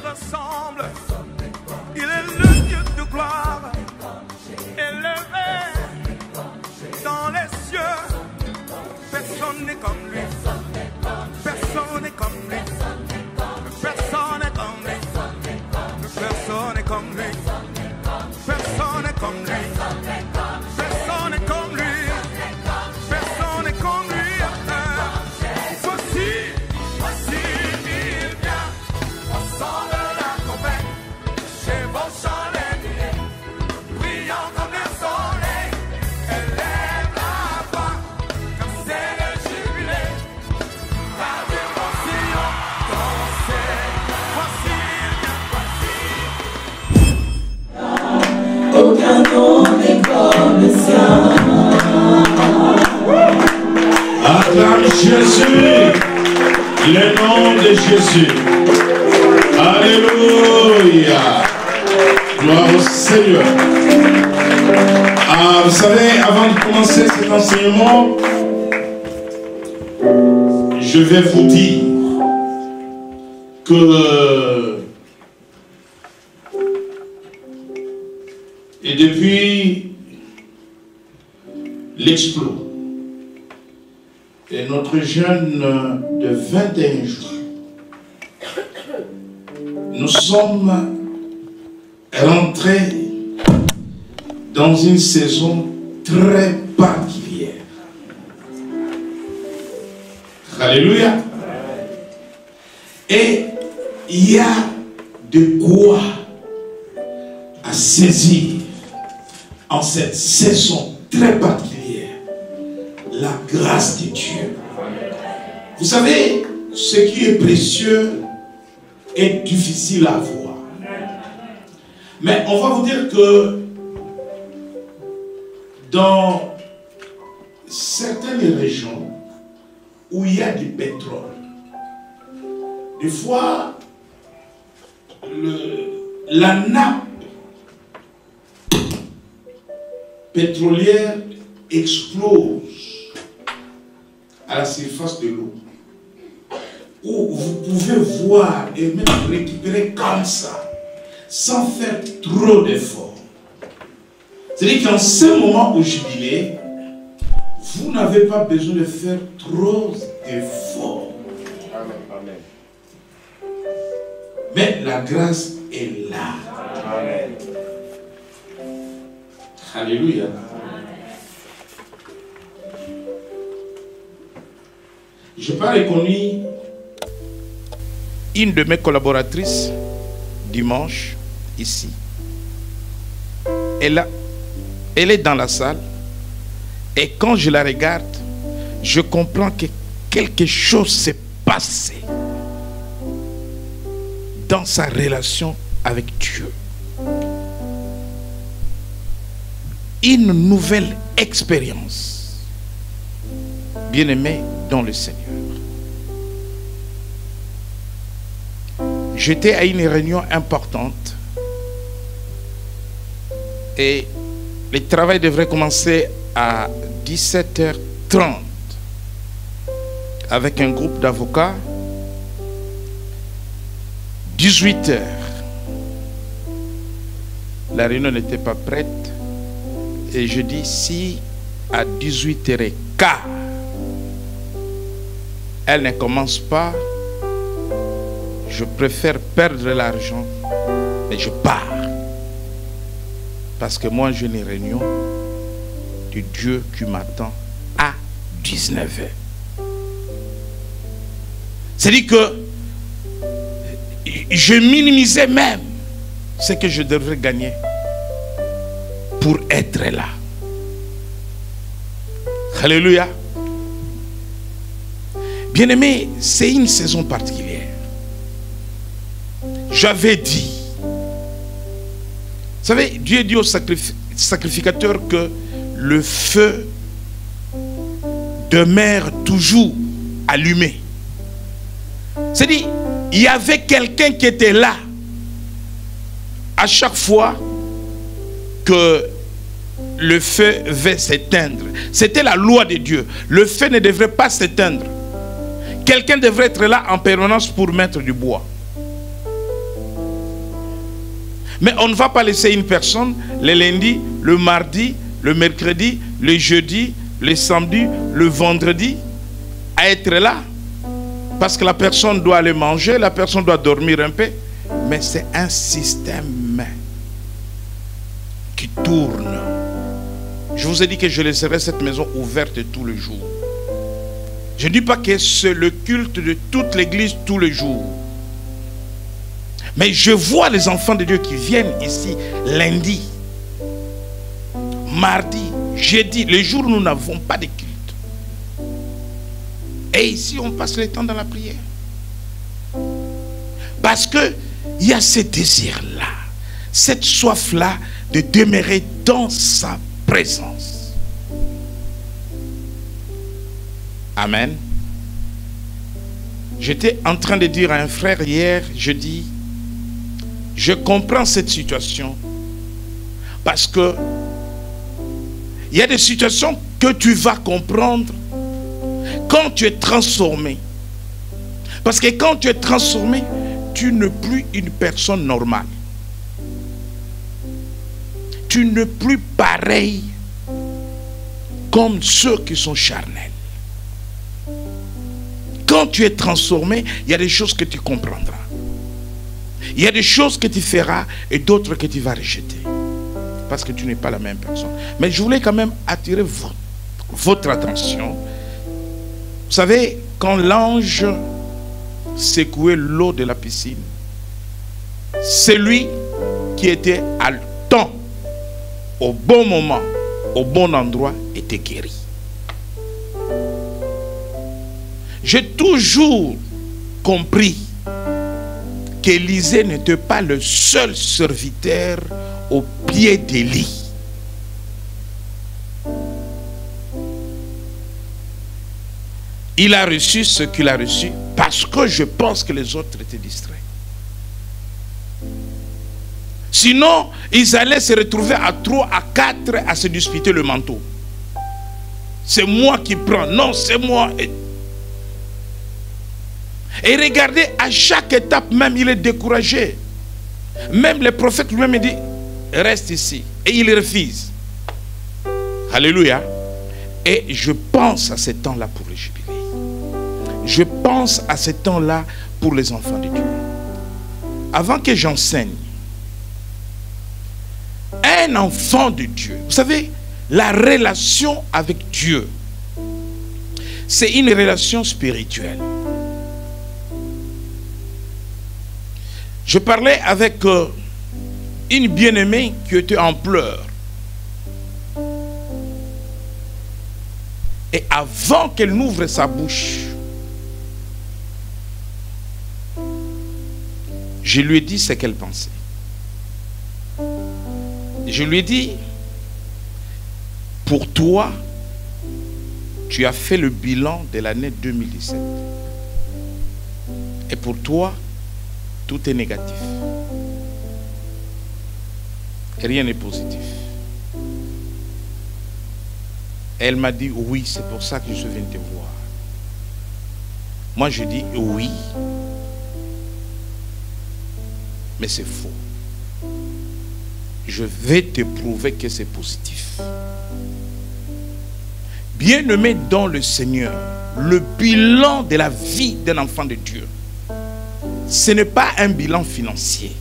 ressemble. Il est le Dieu de gloire, élevé dans les cieux. Personne n'est comme lui. Personne n'est comme lui. Personne n'est comme lui. Personne n'est comme lui. Personne n'est comme lui. Personne n'est comme lui. Personne n'est comme lui. Voici, il vient. Au son de la trompette, chevauchant les nuées, brillant comme le soleil. Élève la voix, comme c'est le jubilé. Radio Sion, dansez. Voici, il vient. Aucun nom n'est comme le sien. Acclame Jésus, le nom de Jésus. Alléluia. Gloire au Seigneur. Vous savez, avant de commencer cet enseignement, je vais vous dire que et depuis l'exploit et notre jeûne de 21 jours, nous sommes rentrés dans une saison très particulière. Alléluia. Et il y a de quoi à saisir en cette saison très particulière. La grâce de Dieu. Vous savez, ce qui est précieux est difficile à voir. Mais on va vous dire que dans certaines régions où il y a du pétrole, des fois, la nappe pétrolière explose à la surface de l'eau, où vous pouvez voir et même récupérer comme ça, sans faire trop d'efforts. C'est-à-dire qu'en ce moment au jubilé, vous n'avez pas besoin de faire trop d'efforts. Amen. Mais la grâce est là. Amen. Alléluia. Je n'ai pas reconnu une de mes collaboratrices dimanche ici. Elle est dans la salle et quand je la regarde, je comprends que quelque chose s'est passé dans sa relation avec Dieu. Une nouvelle expérience, bien-aimé dans le Seigneur. J'étais à une réunion importante et le travail devrait commencer à 17h30 avec un groupe d'avocats. 18h, la réunion n'était pas prête et je dis si à 18h15 elle ne commence pas, je préfère perdre l'argent et je pars. Parce que moi j'ai une réunion de Dieu qui m'attend à 19h. C'est-à-dire que je minimisais même ce que je devrais gagner pour être là. Alléluia. Bien-aimé, c'est une saison particulière. J'avais dit, vous savez, Dieu dit au sacrificateur que le feu demeure toujours allumé. C'est-à-dire, il y avait quelqu'un qui était là à chaque fois que le feu va s'éteindre. C'était la loi de Dieu. Le feu ne devrait pas s'éteindre. Quelqu'un devrait être là en permanence pour mettre du bois. Mais on ne va pas laisser une personne le lundi, le mardi, le mercredi, le jeudi, le samedi, le vendredi à être là. Parce que la personne doit aller manger, la personne doit dormir un peu. Mais c'est un système qui tourne. Je vous ai dit que je laisserai cette maison ouverte tous les jours. Je ne dis pas que c'est le culte de toute l'église tous les jours. Mais je vois les enfants de Dieu qui viennent ici lundi, mardi, jeudi, les jours où nous n'avons pas de culte. Et ici, on passe le temps dans la prière. Parce qu'il y a ce désir-là, cette soif-là de demeurer dans sa présence. Amen. J'étais en train de dire à un frère hier, je dis, je comprends cette situation parce que il y a des situations que tu vas comprendre quand tu es transformé. Parce que quand tu es transformé, tu n'es plus une personne normale. Tu n'es plus pareil comme ceux qui sont charnels. Quand tu es transformé, il y a des choses que tu comprendras. Il y a des choses que tu feras et d'autres que tu vas rejeter. Parce que tu n'es pas la même personne. Mais je voulais quand même attirer votre attention. Vous savez, quand l'ange secouait l'eau de la piscine, celui qui était à temps, au bon moment, au bon endroit, était guéri. J'ai toujours compris qu'Élisée n'était pas le seul serviteur au pied d'Élie. Il a reçu ce qu'il a reçu parce que je pense que les autres étaient distraits. Sinon, ils allaient se retrouver à 3, à 4 à se disputer le manteau. C'est moi qui prends. Non, c'est moi. Et regardez, à chaque étape même, il est découragé. Même le prophète lui-même dit, reste ici. Et il refuse. Alléluia. Et je pense à ce temps-là pour le jubilé. Je pense à ce temps-là pour les enfants de Dieu. Avant que j'enseigne, un enfant de Dieu, vous savez, la relation avec Dieu, c'est une relation spirituelle. Je parlais avec une bien-aimée qui était en pleurs. Et avant qu'elle n'ouvre sa bouche, je lui ai dit ce qu'elle pensait. Je lui ai dit, pour toi, tu as fait le bilan de l'année 2017. Et pour toi, tout est négatif. Et rien n'est positif. Elle m'a dit, oui, c'est pour ça que je viens te voir. Moi, je dis, oui. Mais c'est faux. Je vais te prouver que c'est positif. Bien-aimé dans le Seigneur, le bilan de la vie d'un enfant de Dieu, ce n'est pas un bilan financier.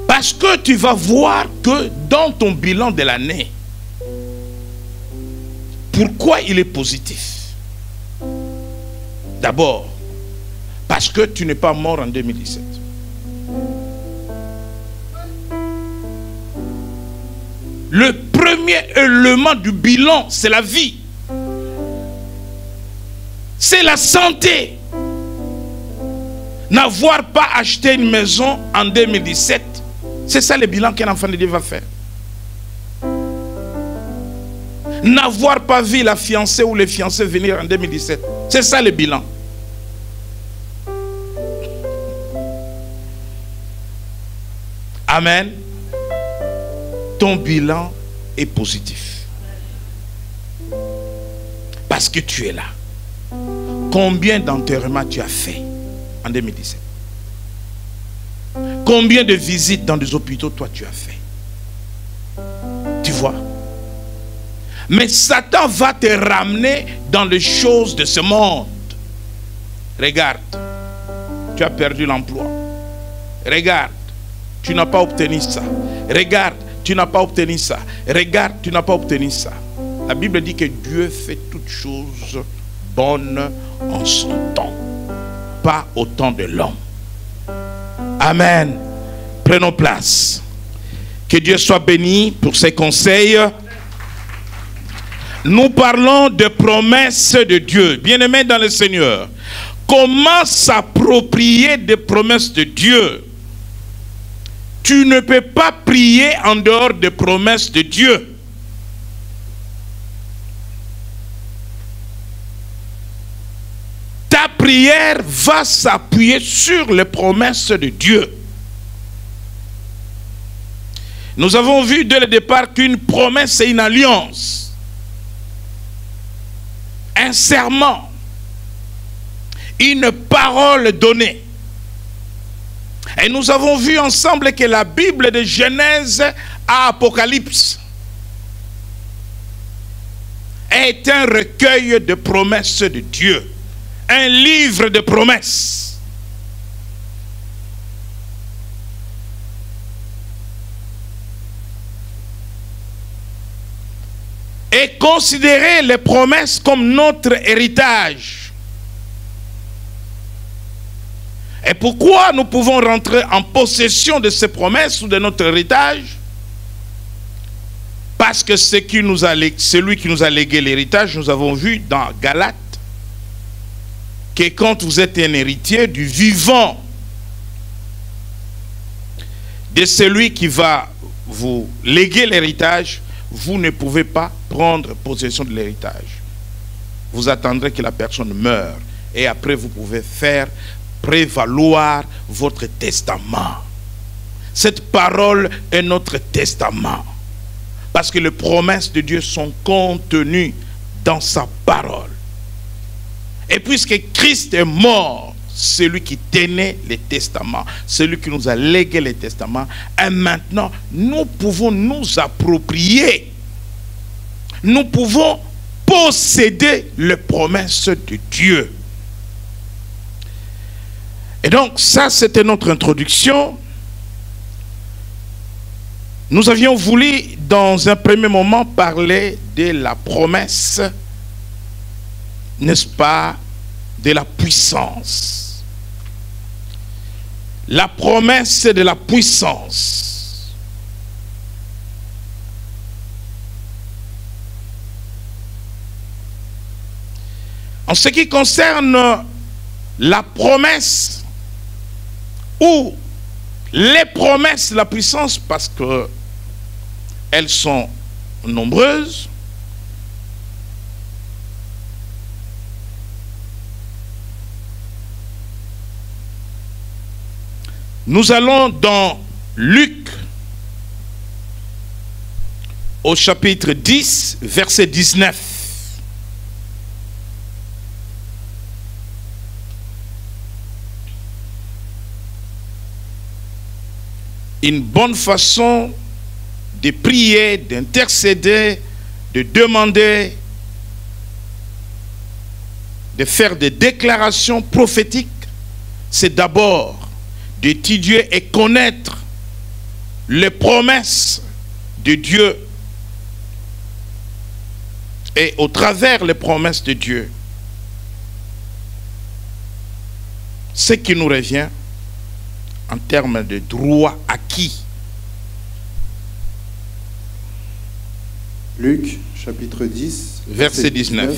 Parce que tu vas voir que dans ton bilan de l'année, pourquoi il est positif? D'abord, parce que tu n'es pas mort en 2017. Le premier élément du bilan, c'est la vie. C'est la santé. N'avoir pas acheté une maison en 2017, c'est ça le bilan qu'un enfant de Dieu va faire. N'avoir pas vu la fiancée ou les fiancés venir en 2017, c'est ça le bilan. Amen. Ton bilan est positif. Parce que tu es là. Combien d'enterrements tu as fait en 2017? Combien de visites dans des hôpitaux toi tu as fait? Tu vois? Mais Satan va te ramener dans les choses de ce monde. Regarde, tu as perdu l'emploi. Regarde, tu n'as pas obtenu ça. Regarde, tu n'as pas obtenu ça. Regarde, tu n'as pas obtenu ça. La Bible dit que Dieu fait toutes choses bonnes en son temps, pas au temps de l'homme. Amen. Prenons place. Que Dieu soit béni pour ses conseils. Nous parlons de promesses de Dieu. Bien-aimés dans le Seigneur, comment s'approprier des promesses de Dieu? Tu ne peux pas prier en dehors des promesses de Dieu. Ta prière va s'appuyer sur les promesses de Dieu. Nous avons vu dès le départ qu'une promesse, c'est une alliance. Un serment. Une parole donnée. Et nous avons vu ensemble que la Bible de Genèse à Apocalypse est un recueil de promesses de Dieu. Un livre de promesses. Et considérer les promesses comme notre héritage. Et pourquoi nous pouvons rentrer en possession de ces promesses ou de notre héritage? Parce que celui qui nous a légué l'héritage, nous avons vu dans Galates, que quand vous êtes un héritier du vivant, de celui qui va vous léguer l'héritage, vous ne pouvez pas prendre possession de l'héritage. Vous attendrez que la personne meure et après vous pouvez faire prévaloir votre testament. Cette parole est notre testament. Parce que les promesses de Dieu sont contenues dans sa parole. Et puisque Christ est mort, celui qui tenait les testaments, celui qui nous a légué les testaments, et maintenant nous pouvons nous approprier, nous pouvons posséder les promesses de Dieu. Et donc ça, c'était notre introduction. Nous avions voulu dans un premier moment parler de la promesse, n'est-ce pas, de la puissance. La promesse de la puissance. En ce qui concerne la promesse ou les promesses de la puissance, parce que elles sont nombreuses, nous allons dans Luc au chapitre 10, verset 19. Une bonne façon de prier, d'intercéder, de demander, de faire des déclarations prophétiques, c'est d'abord d'étudier et connaître les promesses de Dieu. Et au travers les promesses de Dieu, ce qui nous revient en termes de droit acquis. Luc, chapitre 10, verset 19.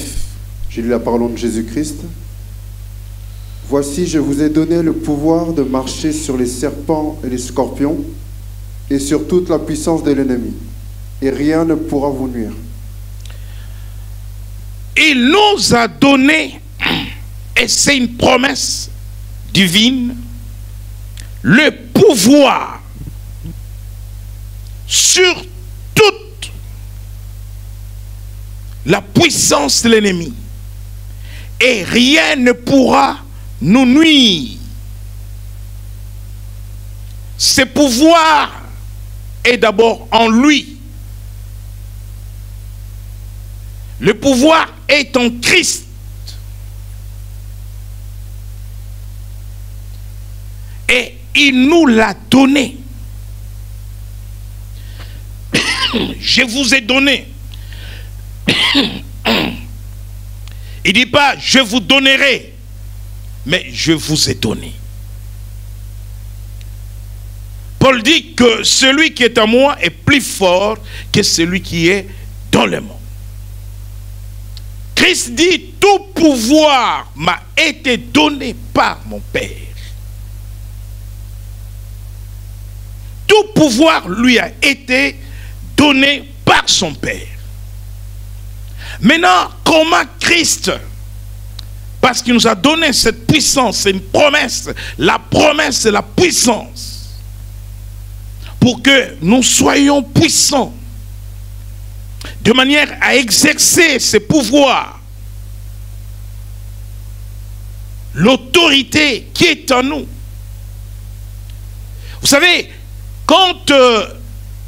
J'ai lu la parole de Jésus-Christ. Voici, je vous ai donné le pouvoir de marcher sur les serpents et les scorpions et sur toute la puissance de l'ennemi, et rien ne pourra vous nuire. Il nous a donné, et c'est une promesse divine, le pouvoir sur toute la puissance de l'ennemi et rien ne pourra nous nuire. Ce pouvoir est d'abord en lui. Le pouvoir est en Christ. Et il nous l'a donné. Je vous ai donné. Il ne dit pas je vous donnerai, mais je vous ai donné. Paul dit que celui qui est en moi est plus fort que celui qui est dans le monde. Christ dit tout pouvoir m'a été donné par mon Père. Tout pouvoir lui a été donné par son Père. Maintenant, comment Christ, parce qu'il nous a donné cette puissance, c'est une promesse, la promesse c'est la puissance, pour que nous soyons puissants, de manière à exercer ce pouvoir, l'autorité qui est en nous. Vous savez, quand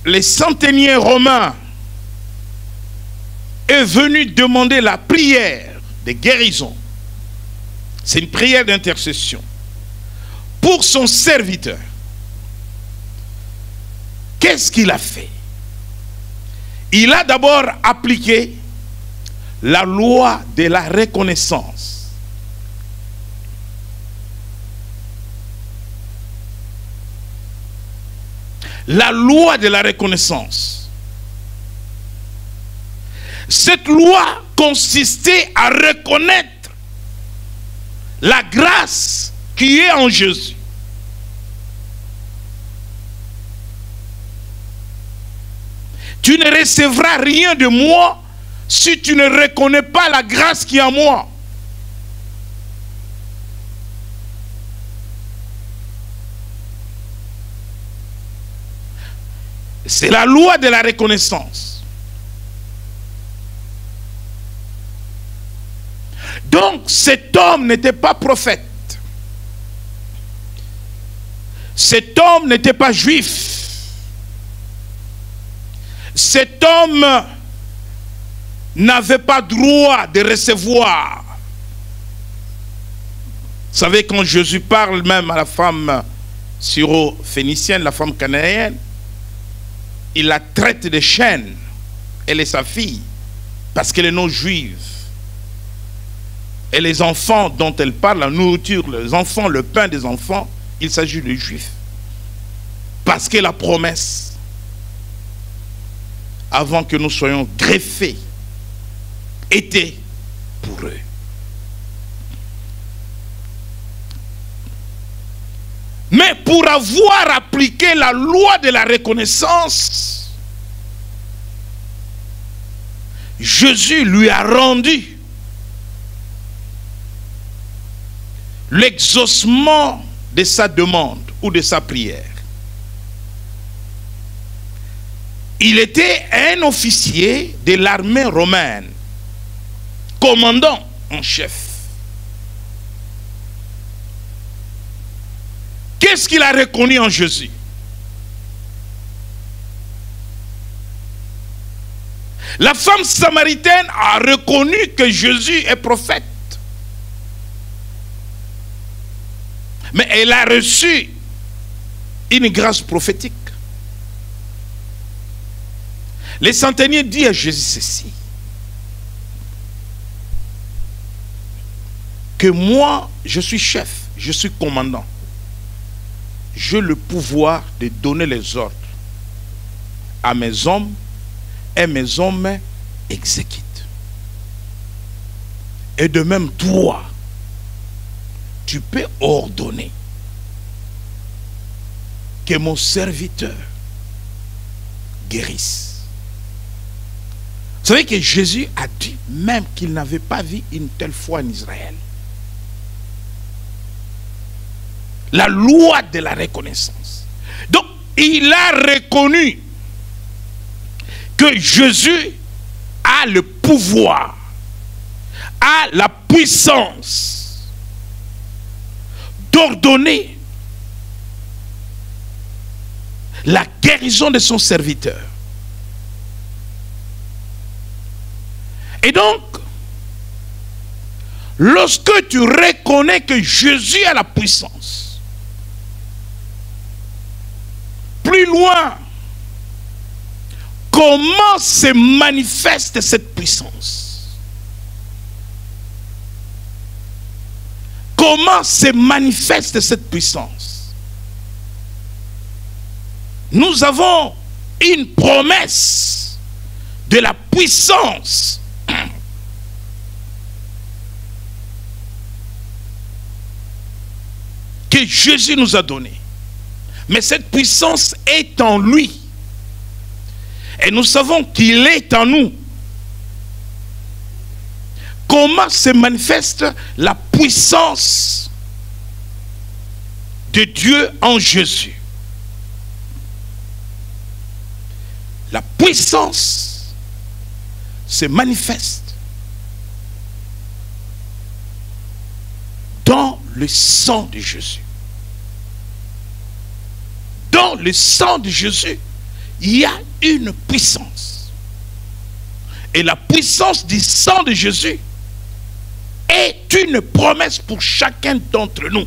les centeniers romains est venu demander la prière de guérison, c'est une prière d'intercession, pour son serviteur, qu'est-ce qu'il a fait? Il a d'abord appliqué la loi de la reconnaissance. La loi de la reconnaissance. Cette loi consistait à reconnaître la grâce qui est en Jésus. Tu ne recevras rien de moi si tu ne reconnais pas la grâce qui est en moi. C'est la loi de la reconnaissance. Donc cet homme n'était pas prophète. Cet homme n'était pas juif. Cet homme n'avait pas droit de recevoir. Vous savez, quand Jésus parle même à la femme syro-phénicienne, la femme cananéenne, il la traite de chienne. Elle est sa fille, parce qu'elle est non juive. Et les enfants dont elle parle, la nourriture, les enfants, le pain des enfants, il s'agit de juifs. Parce que la promesse, avant que nous soyons greffés, était pour eux. Mais pour avoir appliqué la loi de la reconnaissance, Jésus lui a rendu l'exaucement de sa demande ou de sa prière. Il était un officier de l'armée romaine, commandant en chef. Qu'est-ce qu'il a reconnu en Jésus? La femme samaritaine a reconnu que Jésus est prophète. Mais elle a reçu une grâce prophétique. Les centeniers disent à Jésus ceci: que moi, je suis chef, je suis commandant. J'ai le pouvoir de donner les ordres à mes hommes et mes hommes exécutent. Et de même, toi, tu peux ordonner que mon serviteur guérisse. Vous savez que Jésus a dit même qu'il n'avait pas vu une telle foi en Israël. La loi de la reconnaissance. Donc, il a reconnu que Jésus a le pouvoir, a la puissance d'ordonner la guérison de son serviteur. Et donc, lorsque tu reconnais que Jésus a la puissance, plus loin, comment se manifeste cette puissance? Comment se manifeste cette puissance? Nous avons une promesse de la puissance que Jésus nous a donnée. Mais cette puissance est en lui. Et nous savons qu'il est en nous. Comment se manifeste la puissance de Dieu en Jésus? La puissance se manifeste dans le sang de Jésus. Dans le sang de Jésus, il y a une puissance. Et la puissance du sang de Jésus est une promesse pour chacun d'entre nous.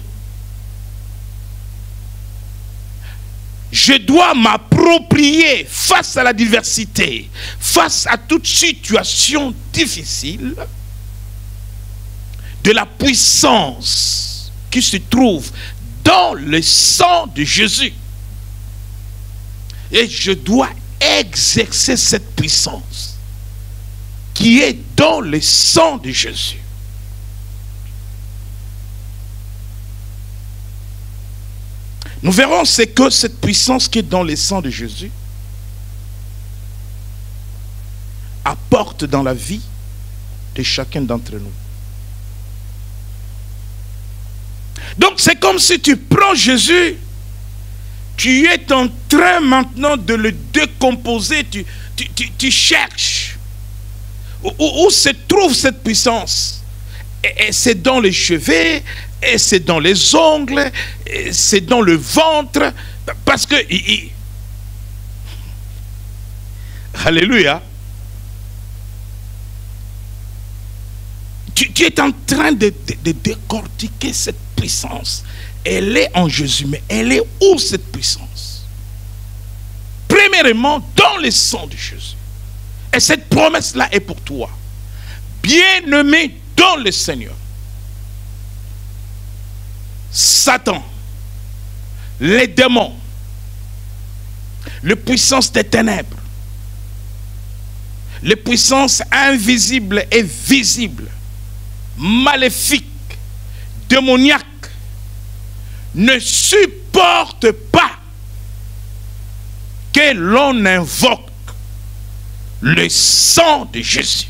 Je dois m'approprier face à la diversité, face à toute situation difficile, de la puissance qui se trouve dans le sang de Jésus. Et je dois exercer cette puissance qui est dans le sang de Jésus. Nous verrons ce que cette puissance qui est dans le sang de Jésus apporte dans la vie de chacun d'entre nous. Donc c'est comme si tu prends Jésus, tu es en train maintenant de le décomposer, tu cherches où se trouve cette puissance. Et c'est dans les cheveux, et c'est dans les ongles, et c'est dans le ventre, parce que... Alléluia. Tu es en train de décortiquer cette puissance. Elle est en Jésus, mais elle est où cette puissance? Premièrement, dans le sang de Jésus. Et cette promesse-là est pour toi. Bien-aimé dans le Seigneur. Satan, les démons, les puissances des ténèbres, les puissances invisibles et visibles, maléfiques, démoniaques, ne supportent pas que l'on invoque le sang de Jésus.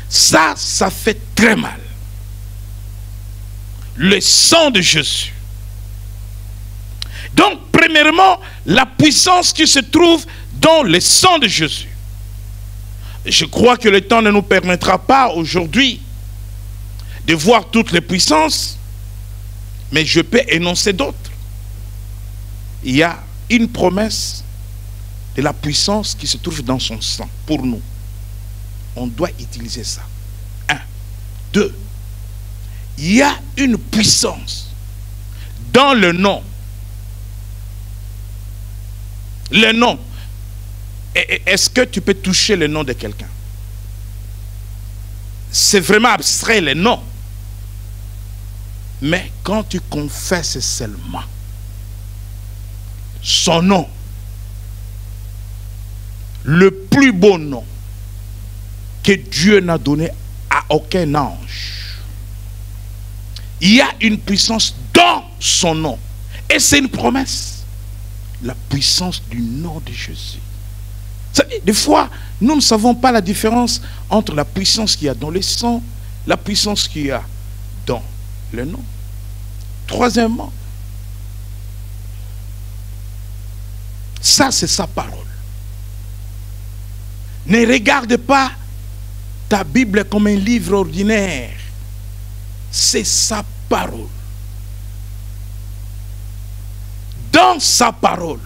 Ça fait très mal. Le sang de Jésus. Donc, premièrement, la puissance qui se trouve dans le sang de Jésus. Je crois que le temps ne nous permettra pas aujourd'hui de voir toutes les puissances, mais je peux énoncer d'autres. Il y a une promesse de la puissance qui se trouve dans son sang pour nous. On doit utiliser ça. 1. 2. Il y a une puissance dans le nom. Le nom. Est-ce que tu peux toucher le nom de quelqu'un? C'est vraiment abstrait, le nom. Mais quand tu confesses seulement son nom, le plus beau nom que Dieu n'a donné à aucun ange, il y a une puissance dans son nom. Et c'est une promesse. La puissance du nom de Jésus. Des fois, nous ne savons pas la différence entre la puissance qu'il y a dans le sang, la puissance qu'il y a dans le nom. Troisièmement, ça c'est sa parole. Ne regarde pas ta Bible est comme un livre ordinaire. C'est sa parole. Dans sa parole,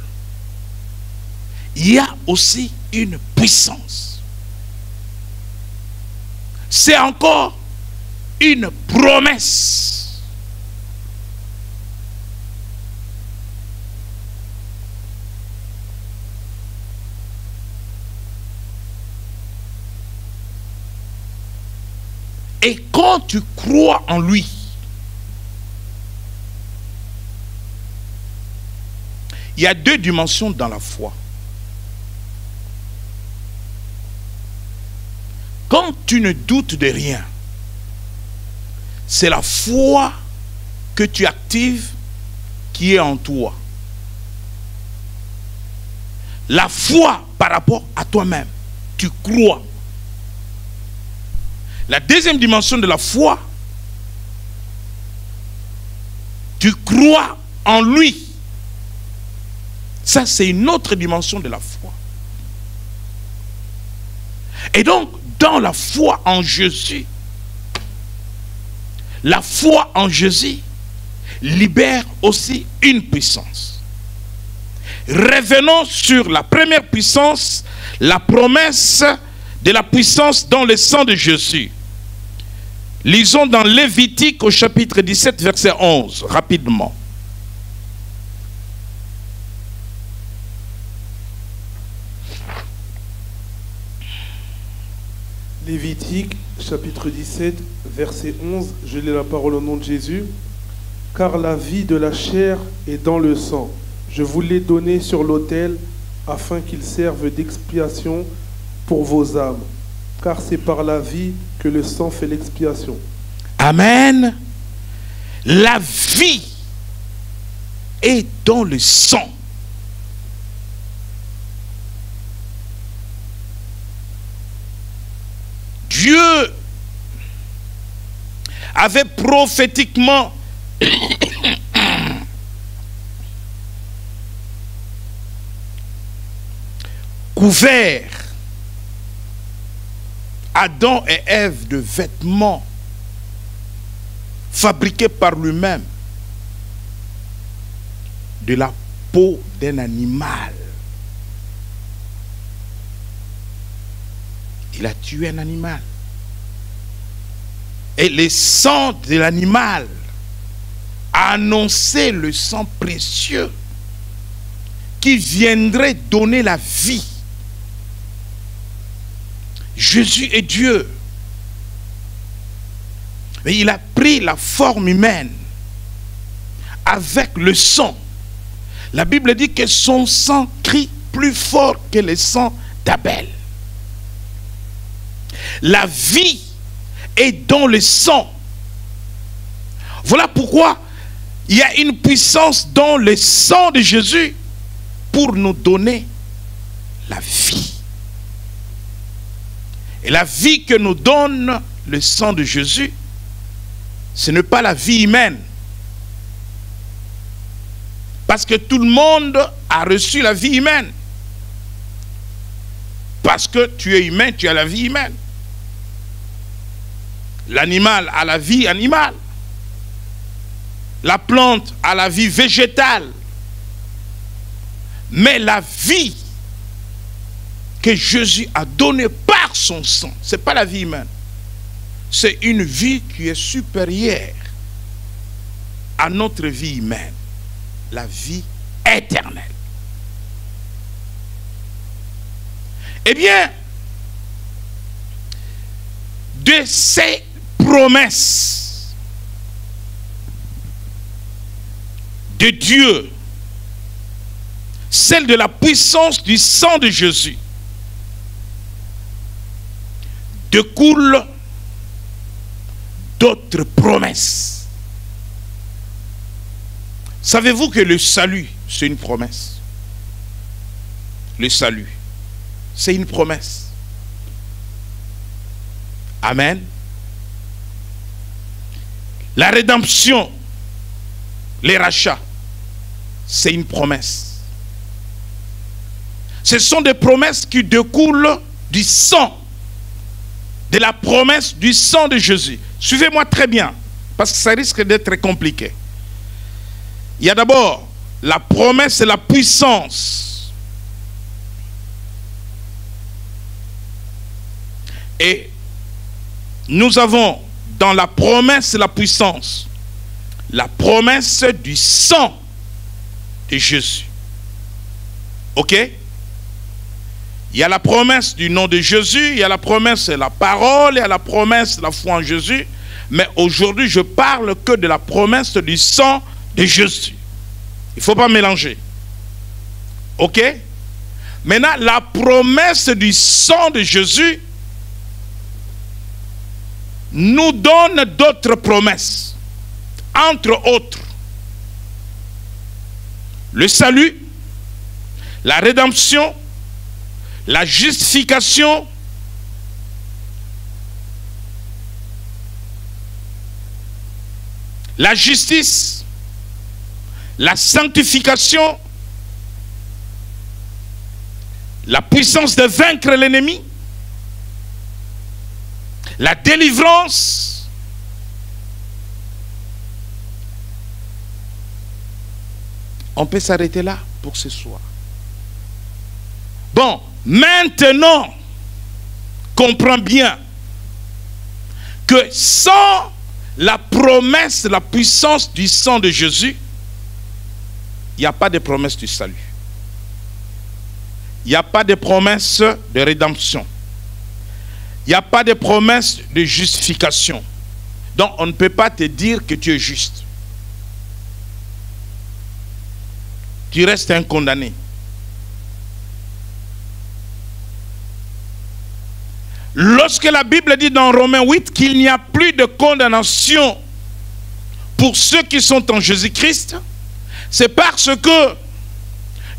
il y a aussi une puissance. C'est encore une promesse. Et quand tu crois en lui, il y a deux dimensions dans la foi. Quand tu ne doutes de rien, c'est la foi que tu actives qui est en toi. La foi par rapport à toi-même. Tu crois. La deuxième dimension de la foi, tu crois en lui. Ça, c'est une autre dimension de la foi. Et donc, dans la foi en Jésus, la foi en Jésus libère aussi une puissance. Revenons sur la première puissance, la promesse de la puissance dans le sang de Jésus. Lisons dans Lévitique au chapitre 17, verset 11, rapidement. Lévitique, chapitre 17, verset 11, je lis la parole au nom de Jésus. Car la vie de la chair est dans le sang. Je vous l'ai donné sur l'autel afin qu'il serve d'expiation pour vos âmes. Car c'est par la vie que le sang fait l'expiation. Amen. La vie est dans le sang. Dieu avait prophétiquement couvert Adam et Ève de vêtements fabriqués par lui-même de la peau d'un animal. Il a tué un animal. Et le sang de l'animal a annoncé le sang précieux qui viendrait donner la vie. Jésus est Dieu. Mais il a pris la forme humaine avec le sang. La Bible dit que son sang crie plus fort que le sang d'Abel. La vie est dans le sang. Voilà pourquoi il y a une puissance dans le sang de Jésus pour nous donner la vie. Et la vie que nous donne le sang de Jésus, ce n'est pas la vie humaine. Parce que tout le monde a reçu la vie humaine. Parce que tu es humain, tu as la vie humaine. L'animal a la vie animale. La plante a la vie végétale. Mais la vie que Jésus a donnée par son sang, ce n'est pas la vie humaine. C'est une vie qui est supérieure à notre vie humaine. La vie éternelle. Eh bien, de ces promesses de Dieu, celle de la puissance du sang de Jésus, découlent d'autres promesses. Savez-vous que le salut, c'est une promesse? Le salut, c'est une promesse. Amen. La rédemption, les rachats, c'est une promesse. Ce sont des promesses qui découlent du sang de la promesse du sang de Jésus. Suivez-moi très bien, parce que ça risque d'être très compliqué. Il y a d'abord la promesse et la puissance. Et nous avons dans la promesse et la puissance, la promesse du sang de Jésus. Ok? Il y a la promesse du nom de Jésus, il y a la promesse de la parole, il y a la promesse de la foi en Jésus. Mais aujourd'hui, je parle que de la promesse du sang de Jésus. Il ne faut pas mélanger. Ok? Maintenant, la promesse du sang de Jésus nous donne d'autres promesses. Entre autres, le salut, la rédemption, la justification, la justice, la sanctification, la puissance de vaincre l'ennemi, la délivrance, on peut s'arrêter là pour ce soir. Bon, maintenant, comprends bien que sans la promesse, la puissance du sang de Jésus, il n'y a pas de promesse du salut. Il n'y a pas de promesse de rédemption. Il n'y a pas de promesse de justification. Donc, on ne peut pas te dire que tu es juste. Tu restes un condamné. Lorsque la Bible dit dans Romains 8 qu'il n'y a plus de condamnation pour ceux qui sont en Jésus-Christ, c'est parce que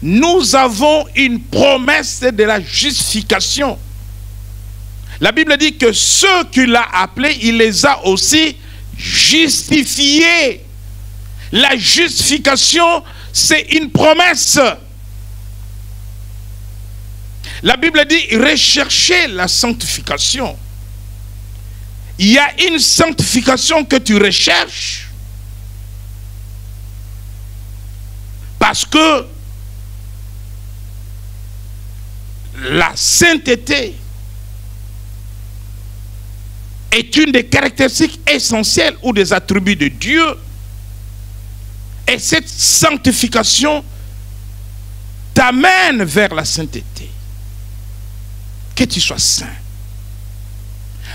nous avons une promesse de la justification. La Bible dit que ceux qu'il a appelés, il les a aussi justifiés. La justification, c'est une promesse. La Bible dit recherchez la sanctification. Il y a une sanctification que tu recherches parce que la sainteté est une des caractéristiques essentielles ou des attributs de Dieu. Et cette sanctification t'amène vers la sainteté. Que tu sois saint.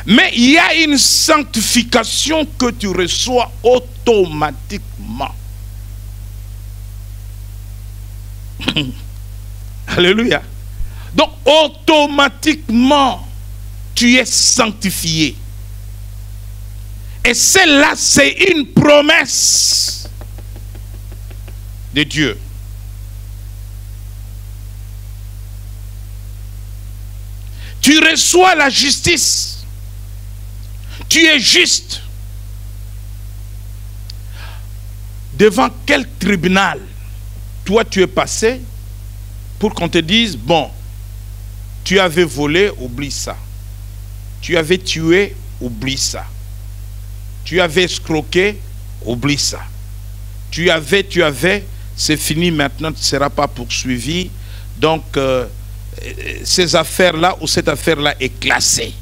Mais il y a une sanctification que tu reçois automatiquement. Alléluia. Donc automatiquement, tu es sanctifié. Et celle-là, c'est une promesse de Dieu. Tu reçois la justice. Tu es juste. Devant quel tribunal toi tu es passé pour qu'on te dise, bon, tu avais volé, oublie ça. Tu avais tué, oublie ça. Tu avais escroqué, oublie ça. Tu avais, c'est fini maintenant, tu ne seras pas poursuivi. Donc, ces affaires-là ou cette affaire-là est classée.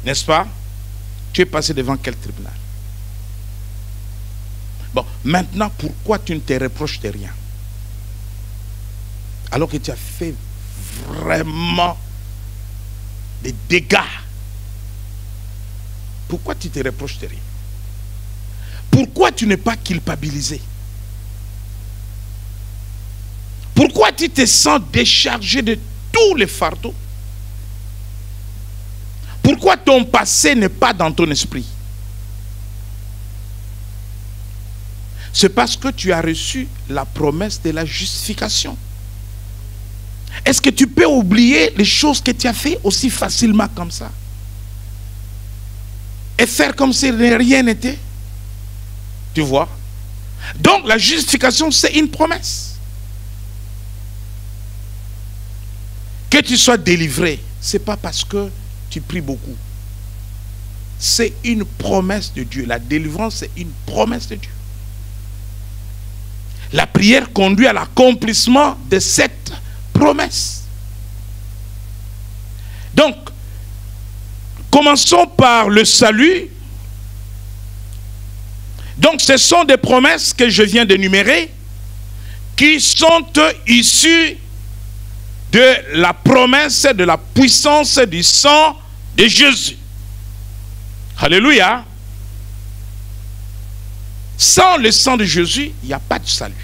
N'est-ce pas? Tu es passé devant quel tribunal? Bon, maintenant, pourquoi tu ne te reproches de rien? Alors que tu as fait vraiment des dégâts. Pourquoi tu te reproches de rien? Pourquoi tu n'es pas culpabilisé? Pourquoi tu te sens déchargé de tous les fardeaux? Pourquoi ton passé n'est pas dans ton esprit? C'est parce que tu as reçu la promesse de la justification. Est-ce que tu peux oublier les choses que tu as fait aussi facilement comme ça? Et faire comme si rien n'était? Tu vois? Donc la justification, c'est une promesse. Que tu sois délivré, ce n'est pas parce que tu pries beaucoup. C'est une promesse de Dieu. La délivrance, c'est une promesse de Dieu. La prière conduit à l'accomplissement de cette promesse. Donc, commençons par le salut. Donc, ce sont des promesses que je viens d'énumérer qui sont issues de la promesse de la puissance du sang de Jésus. Alléluia. Sans le sang de Jésus, il n'y a pas de salut.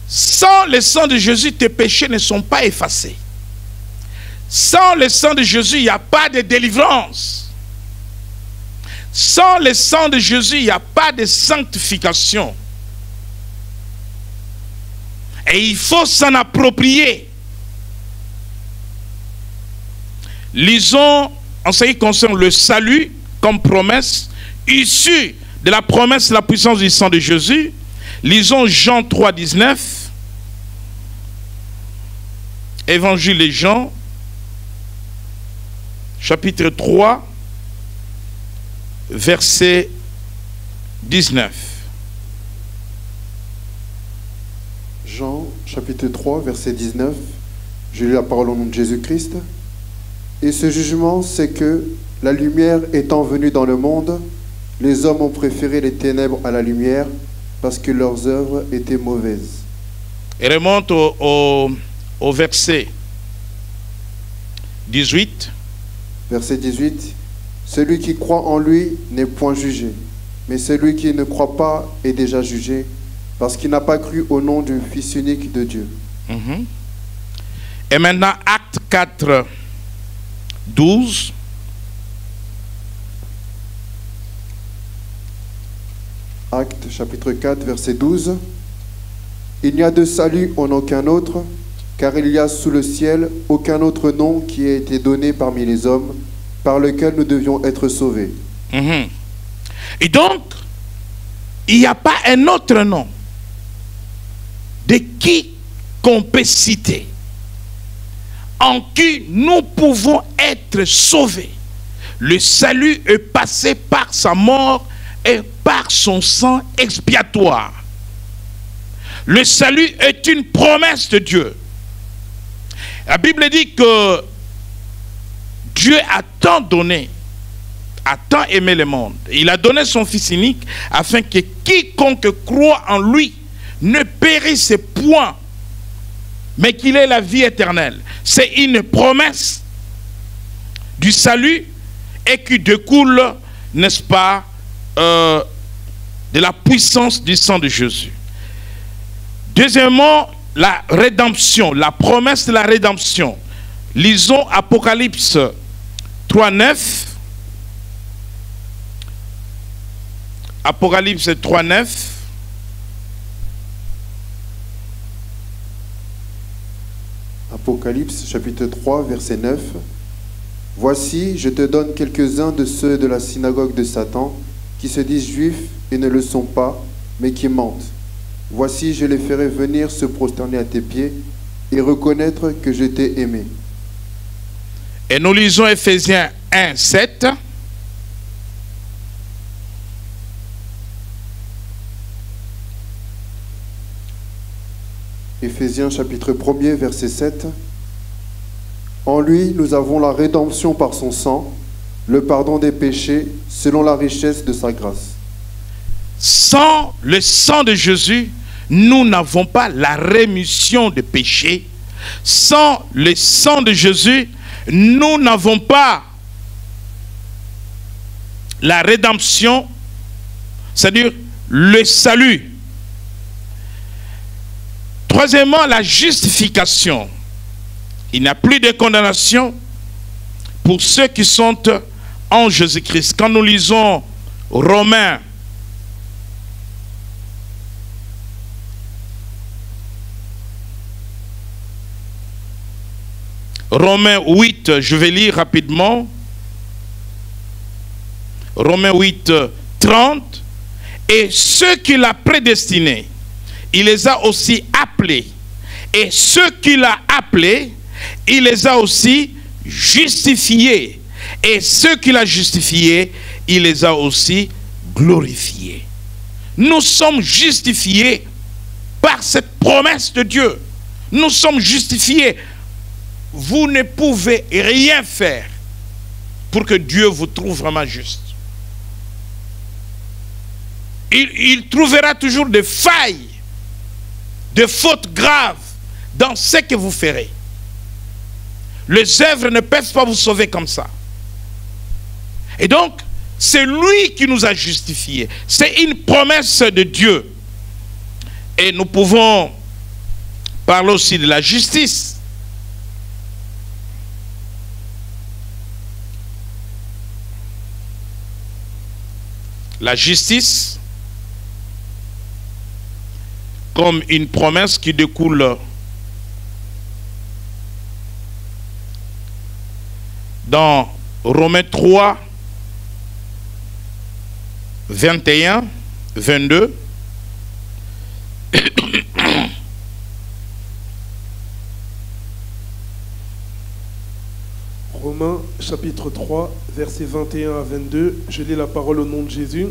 Sans le sang de Jésus, tes péchés ne sont pas effacés. Sans le sang de Jésus, il n'y a pas de délivrance. Sans le sang de Jésus, il n'y a pas de sanctification. Et il faut s'en approprier. Lisons en ce qui concerne le salut comme promesse, issue de la promesse de la puissance du sang de Jésus. Lisons Jean 3, 19. Évangile de Jean, chapitre 3, verset 19. Jean, chapitre 3, verset 19. Je lis la parole au nom de Jésus-Christ. Et ce jugement, c'est que, la lumière étant venue dans le monde, les hommes ont préféré les ténèbres à la lumière, parce que leurs œuvres étaient mauvaises. Et remonte au verset 18. Verset 18. Celui qui croit en lui n'est point jugé, mais celui qui ne croit pas est déjà jugé, parce qu'il n'a pas cru au nom du Fils unique de Dieu. Et maintenant, Acte 4, 12. Acte chapitre 4, verset 12. Il n'y a de salut en aucun autre, car il y a sous le ciel aucun autre nom qui ait été donné parmi les hommes, par lequel nous devions être sauvés. Et donc, il n'y a pas un autre nom de qui qu'on peut citer, en qui nous pouvons être sauvés. Le salut est passé par sa mort et par son sang expiatoire. Le salut est une promesse de Dieu. La Bible dit que Dieu a tant donné, a tant aimé le monde. Il a donné son Fils unique afin que quiconque croit en lui ne périsse point, mais qu'il ait la vie éternelle. C'est une promesse du salut et qui découle, n'est-ce pas, de la puissance du sang de Jésus. Deuxièmement, la rédemption, la promesse de la rédemption. Lisons Apocalypse 3, 9. Apocalypse 3, 9. Apocalypse chapitre 3, verset 9. Voici, je te donne quelques-uns de ceux de la synagogue de Satan, qui se disent juifs et ne le sont pas, mais qui mentent. Voici, je les ferai venir se prosterner à tes pieds et reconnaître que je t'ai aimé. Et nous lisons Ephésiens 1, 7. Éphésiens chapitre 1er, verset 7. En lui, nous avons la rédemption par son sang, le pardon des péchés, selon la richesse de sa grâce. Sans le sang de Jésus, nous n'avons pas la rémission des péchés. Sans le sang de Jésus, nous n'avons pas la rédemption, c'est-à-dire le salut. Troisièmement, la justification. Il n'y a plus de condamnation pour ceux qui sont en Jésus-Christ. Quand nous lisons Romains 8, je vais lire rapidement. Romains 8, 30. Et ceux qu'il a prédestinés, il les a aussi appelés. Et ceux qu'il a appelés, il les a aussi justifiés. Et ceux qu'il a justifiés, il les a aussi glorifiés. Nous sommes justifiés par cette promesse de Dieu. Nous sommes justifiés. Vous ne pouvez rien faire pour que Dieu vous trouve vraiment juste. Il trouvera toujours des failles, des fautes graves dans ce que vous ferez. Les œuvres ne peuvent pas vous sauver comme ça. Et donc, c'est lui qui nous a justifiés. C'est une promesse de Dieu. Et nous pouvons parler aussi de la justice. La justice, comme une promesse qui découle dans Romains 3, 21, 22. Romains chapitre 3, versets 21 à 22, je lis la parole au nom de Jésus.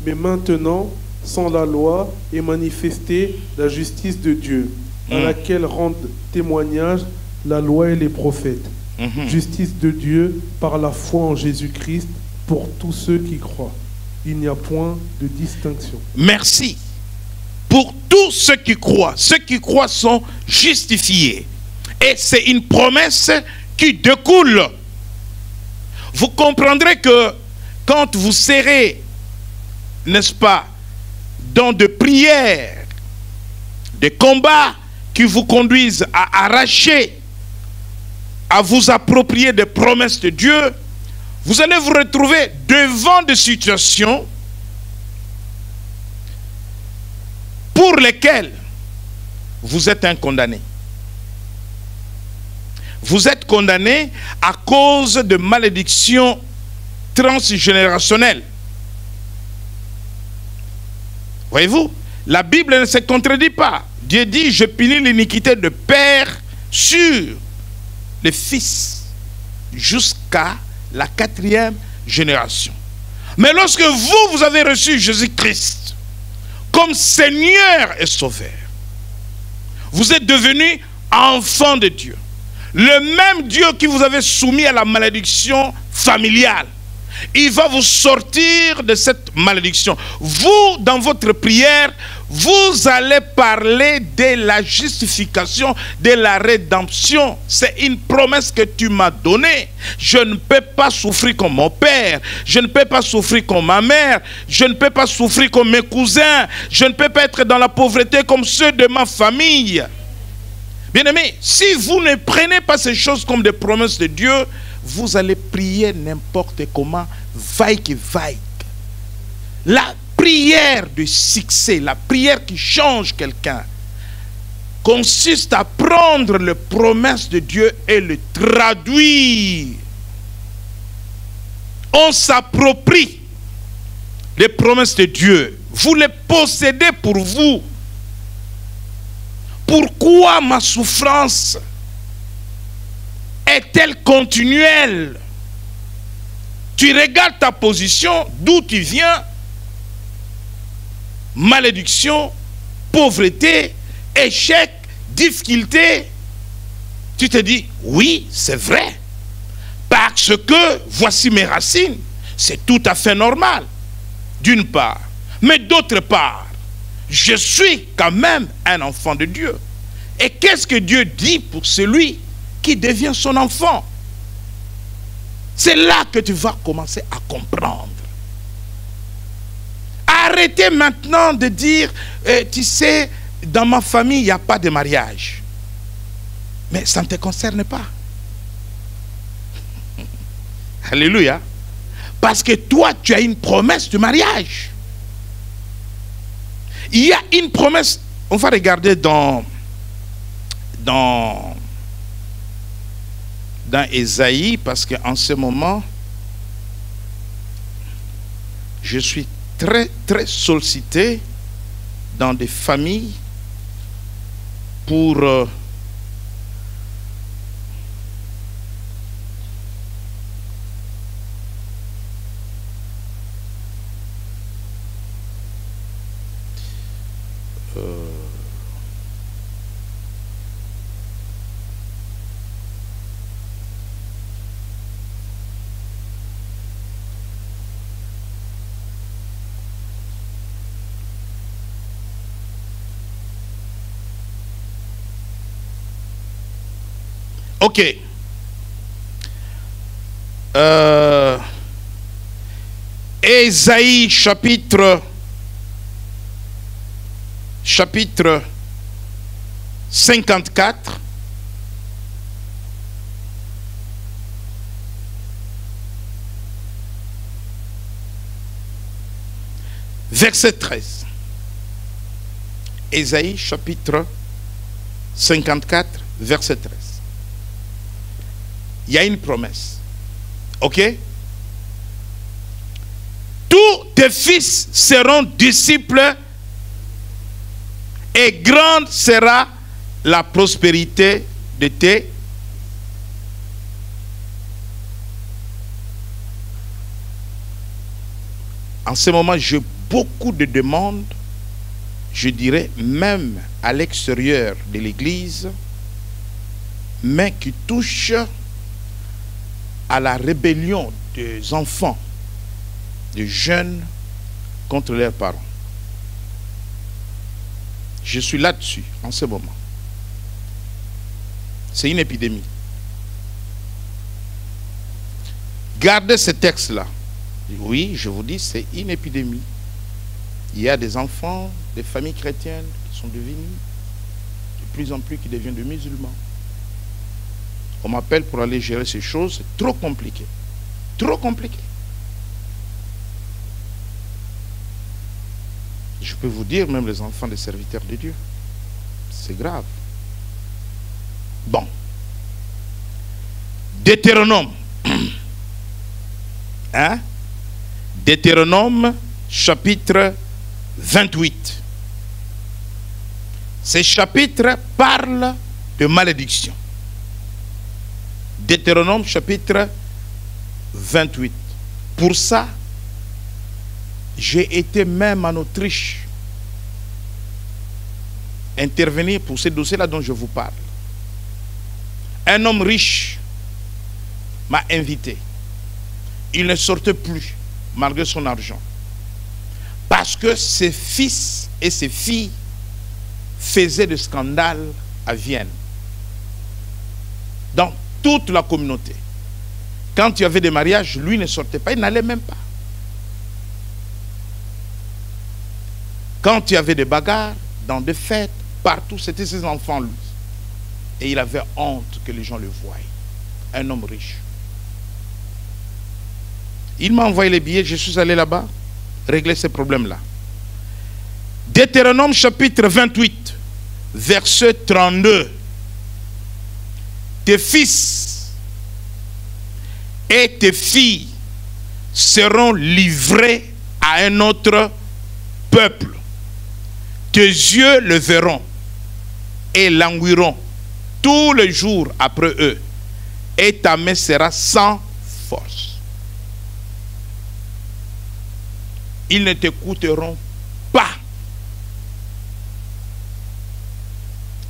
Mais maintenant, sans la loi, est manifestée la justice de Dieu, à laquelle rendent témoignage la loi et les prophètes. Justice de Dieu par la foi en Jésus-Christ pour tous ceux qui croient. Il n'y a point de distinction. Merci. Pour tous ceux qui croient sont justifiés. Et c'est une promesse qui découle. Vous comprendrez que quand vous serez, n'est-ce pas, dans des prières, des combats qui vous conduisent à arracher, à vous approprier des promesses de Dieu, vous allez vous retrouver devant des situations pour lesquelles vous êtes un condamné. Vous êtes condamné à cause de malédictions transgénérationnelles. Voyez-vous, la Bible ne se contredit pas. Dieu dit, je punis l'iniquité de père sur les fils jusqu'à la 4e génération. Mais lorsque vous avez reçu Jésus-Christ comme Seigneur et Sauveur, vous êtes devenu enfant de Dieu. Le même Dieu qui vous avait soumis à la malédiction familiale, il va vous sortir de cette malédiction. Vous, dans votre prière, vous allez parler de la justification, de la rédemption. C'est une promesse que tu m'as donnée. Je ne peux pas souffrir comme mon père. Je ne peux pas souffrir comme ma mère. Je ne peux pas souffrir comme mes cousins. Je ne peux pas être dans la pauvreté comme ceux de ma famille. Bien-aimés, si vous ne prenez pas ces choses comme des promesses de Dieu, vous allez prier n'importe comment, vaille que vaille. La prière de succès, la prière qui change quelqu'un, consiste à prendre les promesses de Dieu et les traduire. On s'approprie les promesses de Dieu. Vous les possédez pour vous. Pourquoi ma souffrance est-elle continuelle? Tu regardes ta position, d'où tu viens, malédiction, pauvreté, échec, difficulté. Tu te dis, oui, c'est vrai. Parce que voici mes racines. C'est tout à fait normal, d'une part. Mais d'autre part, je suis quand même un enfant de Dieu. Et qu'est-ce que Dieu dit pour celui qui devient son enfant? C'est là que tu vas commencer à comprendre. Arrêtez maintenant de dire, tu sais, dans ma famille, il n'y a pas de mariage. Mais ça ne te concerne pas. Alléluia. Parce que toi, tu as une promesse de mariage. Il y a une promesse, on va regarder dans Ésaïe, parce qu'en ce moment, je suis très sollicité dans des familles pour Ok. Ésaïe chapitre 54. Verset 13. Ésaïe chapitre 54, verset 13. Il y a une promesse. Ok? Tous tes fils seront disciples et grande sera la prospérité de tes. En ce moment, j'ai beaucoup de demandes, je dirais même à l'extérieur de l'église, mais qui touchent à la rébellion des enfants, des jeunes contre leurs parents. Je suis là-dessus en ce moment. C'est une épidémie. Gardez ce texte-là. Oui, je vous dis, c'est une épidémie. Il y a des enfants, des familles chrétiennes qui sont devenues de plus en plus qui deviennent des musulmans. On m'appelle pour aller gérer ces choses, c'est trop compliqué. Trop compliqué. Je peux vous dire, même les enfants des serviteurs de Dieu, c'est grave. Bon. Deutéronome. Hein? Deutéronome, chapitre 28. Ces chapitres parlent de malédiction. Deutéronome, chapitre 28. Pour ça, j'ai été même en Autriche intervenir pour ce dossier-là dont je vous parle. Un homme riche m'a invité. Il ne sortait plus malgré son argent. Parce que ses fils et ses filles faisaient des scandales à Vienne. Dans toute la communauté. Quand il y avait des mariages, lui ne sortait pas, il n'allait même pas. Quand il y avait des bagarres, dans des fêtes, partout, c'était ses enfants, lui. Et il avait honte que les gens le voient. Un homme riche. Il m'a envoyé les billets, je suis allé là-bas, régler ces problèmes-là. Deutéronome chapitre 28, verset 32. Tes fils et tes filles seront livrés à un autre peuple. Tes yeux le verront et languiront tous les jours après eux, et ta main sera sans force. Ils ne t'écouteront pas.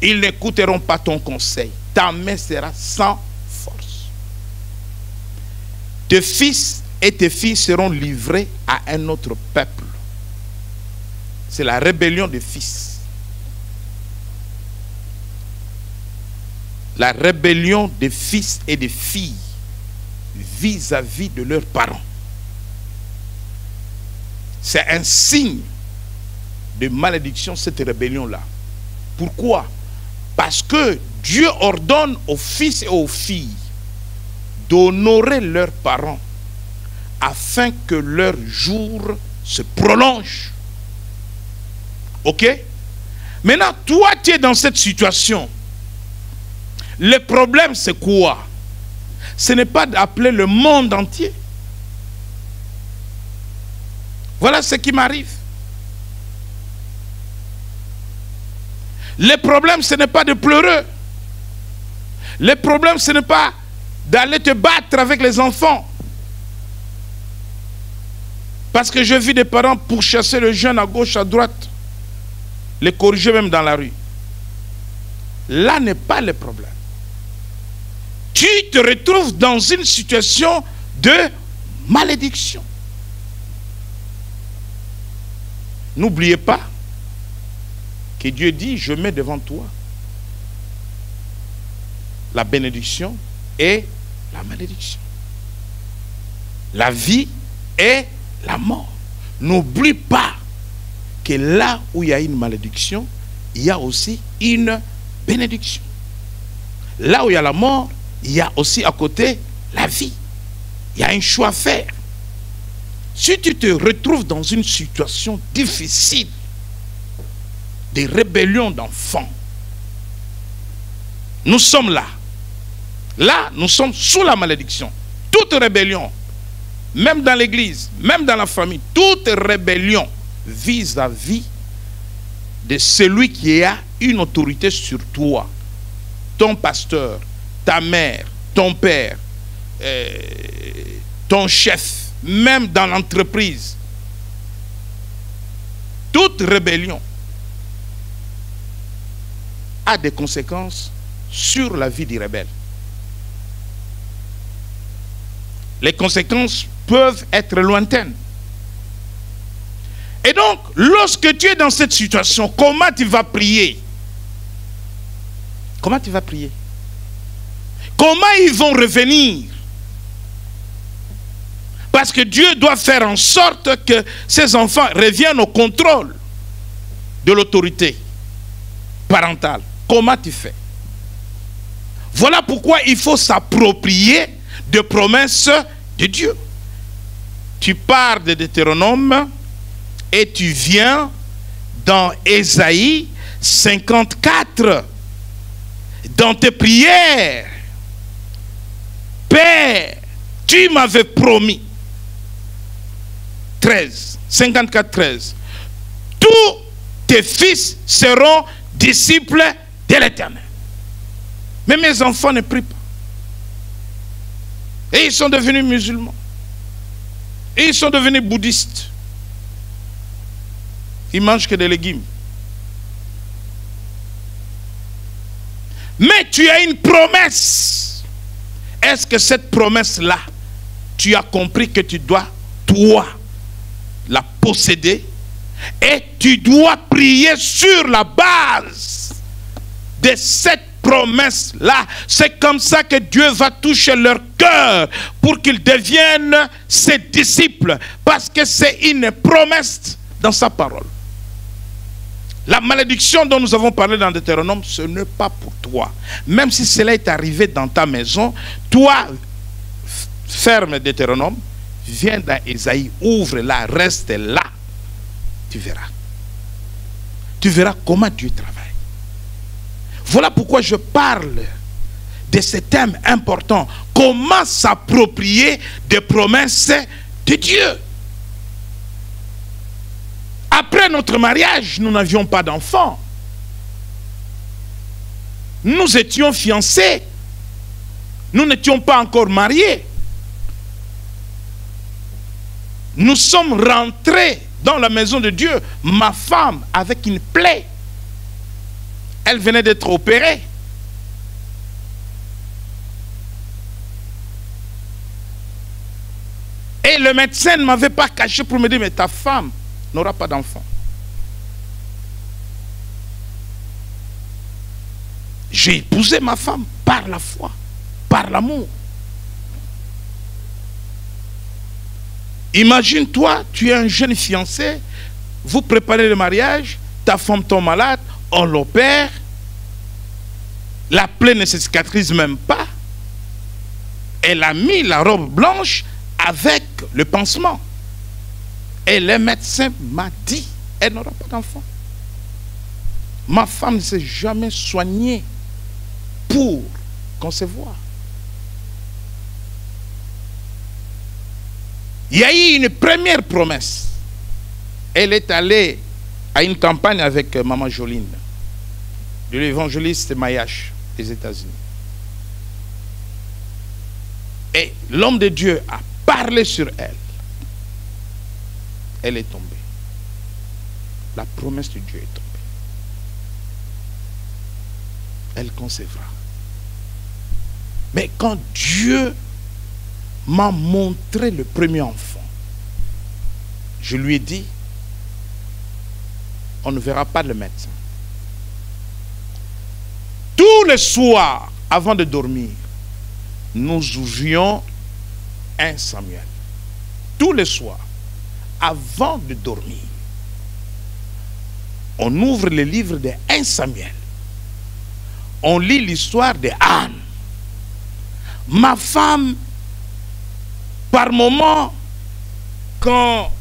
Ils n'écouteront pas ton conseil. Ta main sera sans force. Tes fils et tes filles seront livrés à un autre peuple. C'est la rébellion des fils. La rébellion des fils et des filles vis-à-vis de leurs parents. C'est un signe de malédiction, cette rébellion-là. Pourquoi? Parce que Dieu ordonne aux fils et aux filles d'honorer leurs parents afin que leur jour se prolonge. Ok? Maintenant, toi, tu es dans cette situation. Le problème, c'est quoi? Ce n'est pas d'appeler le monde entier. Voilà ce qui m'arrive. Le problème, ce n'est pas de pleurer. Le problème, ce n'est pas d'aller te battre avec les enfants. Parce que je vis des parents pourchasser le jeune à gauche, à droite. Les corriger même dans la rue. Là n'est pas le problème. Tu te retrouves dans une situation de malédiction. N'oubliez pas que Dieu dit, je mets devant toi la bénédiction et la malédiction. La vie et la mort. N'oublie pas que là où il y a une malédiction, il y a aussi une bénédiction. Là où il y a la mort, il y a aussi à côté la vie. Il y a un choix à faire. Si tu te retrouves dans une situation difficile, des rébellions d'enfants, nous sommes là. Là, nous sommes sous la malédiction. Toute rébellion, même dans l'église, même dans la famille, toute rébellion vis-à-vis de celui qui a une autorité sur toi, ton pasteur, ta mère, ton père, ton chef, même dans l'entreprise. Toute rébellion a des conséquences sur la vie du rebelle. Les conséquences peuvent être lointaines. Et donc, lorsque tu es dans cette situation, comment tu vas prier? Comment tu vas prier? Comment ils vont revenir? Parce que Dieu doit faire en sorte que ces enfants reviennent au contrôle de l'autorité parentale. Comment tu fais? Voilà pourquoi il faut s'approprier de promesses de Dieu. Tu pars de Deutéronome et tu viens dans Ésaïe 54. Dans tes prières, Père, tu m'avais promis. 13, 54, 13. Tous tes fils seront disciples de l'Éternel. Mais mes enfants ne prient pas. Et ils sont devenus musulmans. Et ils sont devenus bouddhistes. Ils mangent que des légumes. Mais tu as une promesse. Est-ce que cette promesse-là, tu as compris que tu dois, toi, la posséder? Et tu dois prier sur la base de cette promesse-là. C'est comme ça que Dieu va toucher leur cœur pour qu'ils deviennent ses disciples. Parce que c'est une promesse dans sa parole. La malédiction dont nous avons parlé dans Deutéronome, ce n'est pas pour toi. Même si cela est arrivé dans ta maison, toi, ferme Deutéronome, viens dans Ésaïe, ouvre-la, reste là. Tu verras. Tu verras comment Dieu travaille. Voilà pourquoi je parle de ce thème important. Comment s'approprier des promesses de Dieu. Après notre mariage, nous n'avions pas d'enfants. Nous étions fiancés. Nous n'étions pas encore mariés. Nous sommes rentrés dans la maison de Dieu. Ma femme avec une plaie. Elle venait d'être opérée. Et le médecin ne m'avait pas caché pour me dire, mais ta femme n'aura pas d'enfant. J'ai épousé ma femme par la foi, par l'amour. Imagine-toi, tu es un jeune fiancé, vous préparez le mariage, ta femme tombe malade, on l'opère, la plaie ne se cicatrise même pas. Elle a mis la robe blanche avec le pansement. Et le médecin m'a dit, elle n'aura pas d'enfant. Ma femme ne s'est jamais soignée pour concevoir. Il y a eu une première promesse. Elle est allée à une campagne avec Maman Joline, de l'évangéliste Mayash des États-Unis. Et l'homme de Dieu a parlé sur elle. Elle est tombée. La promesse de Dieu est tombée. Elle concevra. Mais quand Dieu m'a montré le premier enfant, je lui ai dit, on ne verra pas le médecin. Tous les soirs, avant de dormir, nous ouvrions 1 Samuel. Tous les soirs, avant de dormir, on ouvre le livre de 1 Samuel. On lit l'histoire de Anne. Ma femme, par moment, quand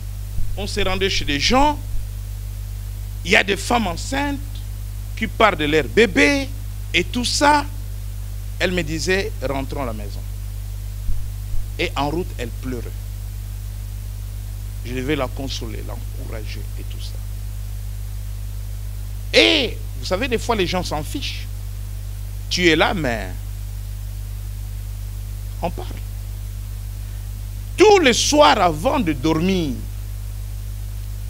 on se rendait chez des gens, il y a des femmes enceintes qui parlent de leur bébé et tout ça. Elle me disait, rentrons à la maison. Et en route, elle pleurait. Je devais la consoler, l'encourager et tout ça. Et vous savez, des fois, les gens s'en fichent. Tu es là, mais on parle. Tous les soirs avant de dormir,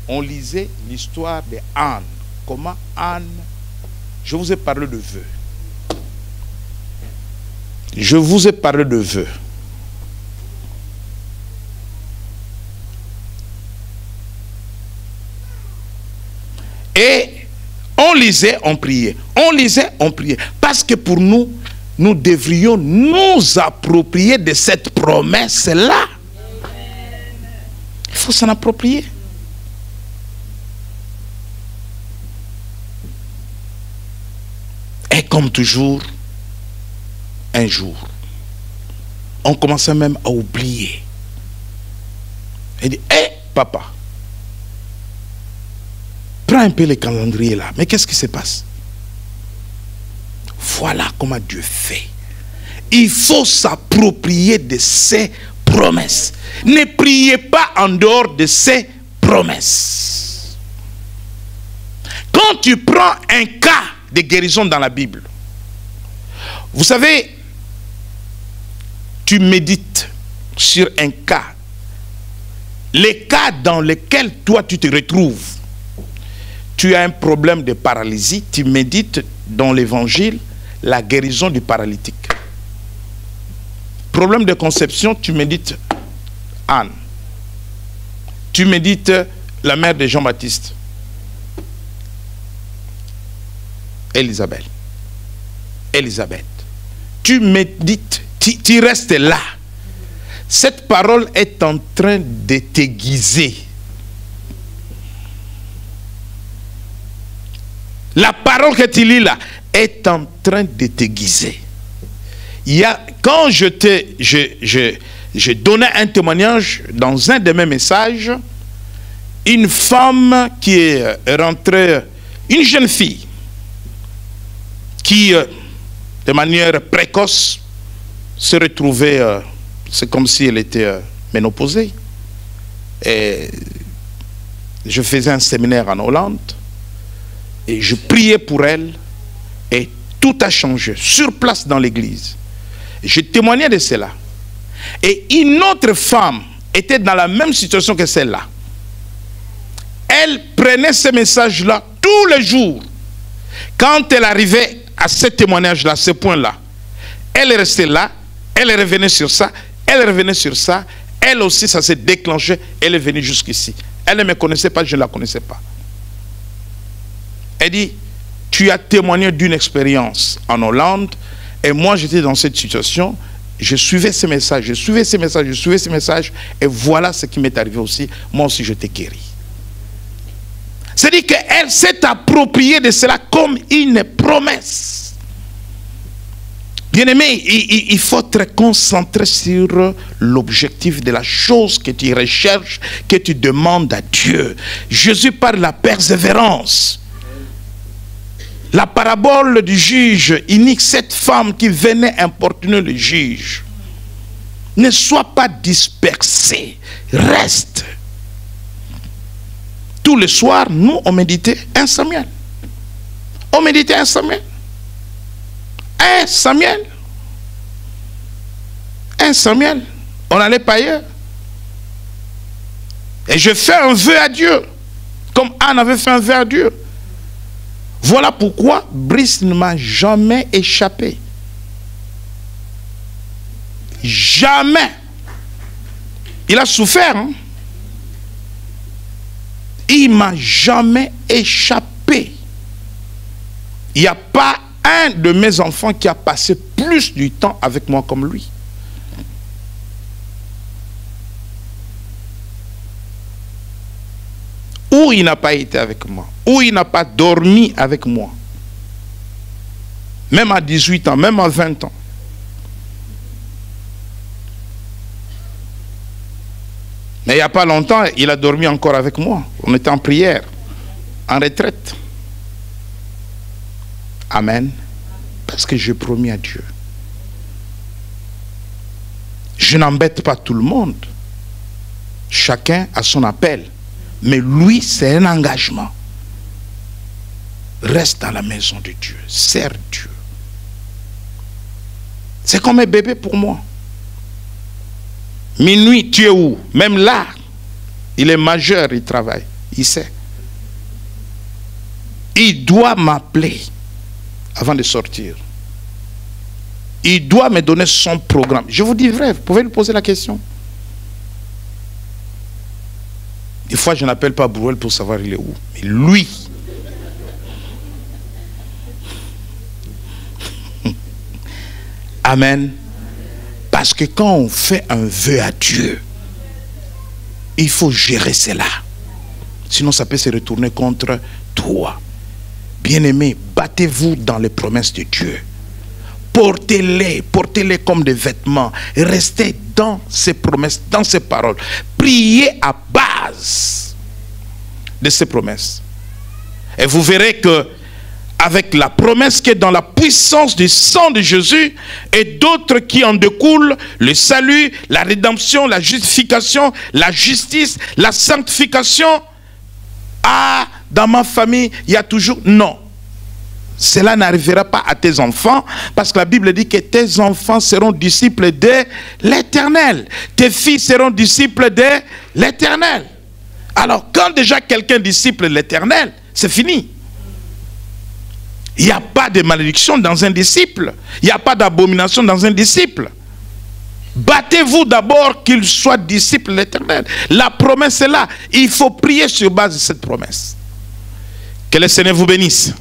on lisait l'histoire de Anne. Comment Anne, je vous ai parlé de vœux. Je vous ai parlé de vœux. Et on lisait, on priait. On lisait, on priait. Parce que pour nous, nous devrions nous approprier de cette promesse-là. Il faut s'en approprier. Et comme toujours, un jour, on commençait même à oublier. Il dit, hé, papa, prends un peu le calendrier là. Mais qu'est-ce qui se passe? Voilà comment Dieu fait. Il faut s'approprier de ses promesses. Ne priez pas en dehors de ses promesses. Quand tu prends un cas de guérison dans la Bible, vous savez, tu médites sur un cas. Les cas dans lesquels toi tu te retrouves. Tu as un problème de paralysie, tu médites dans l'évangile la guérison du paralytique. Problème de conception, tu médites Anne. Tu médites la mère de Jean-Baptiste, Élisabeth. Tu médites, tu restes là. Cette parole est en train de t'aiguiser. La parole que tu lis là est en train de t'aiguiser. Quand je donnais un témoignage dans un de mes messages, une femme qui est rentrée, une jeune fille, qui de manière précoce se retrouvait, c'est comme si elle était ménopausée. Et je faisais un séminaire en Hollande. Et je priais pour elle et tout a changé sur place dans l'église. Je témoignais de cela. Et une autre femme était dans la même situation que celle-là. Elle prenait ce message-là tous les jours. Quand elle arrivait à ce témoignage-là, ce point-là, elle restait là, elle revenait sur ça, elle revenait sur ça. Elle aussi, ça s'est déclenché, elle est venue jusqu'ici. Elle ne me connaissait pas, je ne la connaissais pas. Elle dit, tu as témoigné d'une expérience en Hollande et moi j'étais dans cette situation, je suivais ces messages, et voilà ce qui m'est arrivé aussi, moi aussi je t'ai guéri. C'est-à-dire qu'elle s'est appropriée de cela comme une promesse. Bien-aimé, il faut être concentré sur l'objectif de la chose que tu recherches, que tu demandes à Dieu. Jésus parle de la persévérance. La parabole du juge inique, cette femme qui venait importuner le juge. Ne sois pas dispersé, reste. Tous les soirs, nous, on méditait 1 Samuel. On méditait 1 Samuel. 1 Samuel. 1 Samuel. On n'allait pas ailleurs. Et je fais un vœu à Dieu. Comme Anne avait fait un vœu à Dieu. Voilà pourquoi Brice ne m'a jamais échappé. Jamais. Il a souffert. Hein? Il ne m'a jamais échappé. Il n'y a pas un de mes enfants qui a passé plus du temps avec moi comme lui. Ou il n'a pas été avec moi, ou il n'a pas dormi avec moi. Même à 18 ans, même à 20 ans. Mais il n'y a pas longtemps, il a dormi encore avec moi. On était en prière, en retraite. Amen. Parce que j'ai promis à Dieu. Je n'embête pas tout le monde. Chacun a son appel. Mais lui, c'est un engagement. Reste dans la maison de Dieu. Sers Dieu. C'est comme un bébé pour moi. Minuit, tu es où? Même là, il est majeur, il travaille. Il sait. Il doit m'appeler avant de sortir. Il doit me donner son programme. Je vous dis vrai, vous pouvez lui poser la question. Des fois, je n'appelle pas Brouel pour savoir il est où. Mais lui. Amen. Parce que quand on fait un vœu à Dieu, il faut gérer cela. Sinon, ça peut se retourner contre toi. Bien-aimés, battez-vous dans les promesses de Dieu. Portez-les comme des vêtements. Restez dans ces promesses, dans ces paroles. Priez à base de ces promesses. Et vous verrez que avec la promesse qui est dans la puissance du sang de Jésus et d'autres qui en découlent, le salut, la rédemption, la justification, la justice, la sanctification. Ah, dans ma famille, il y a toujours... Non. Cela n'arrivera pas à tes enfants parce que la Bible dit que tes enfants seront disciples de l'Éternel. Tes filles seront disciples de l'Éternel. Alors, quand déjà quelqu'un disciple l'Éternel, c'est fini. Il n'y a pas de malédiction dans un disciple. Il n'y a pas d'abomination dans un disciple. Battez-vous d'abord qu'il soit disciple de l'Éternel. La promesse est là. Il faut prier sur base de cette promesse. Que le Seigneur vous bénisse.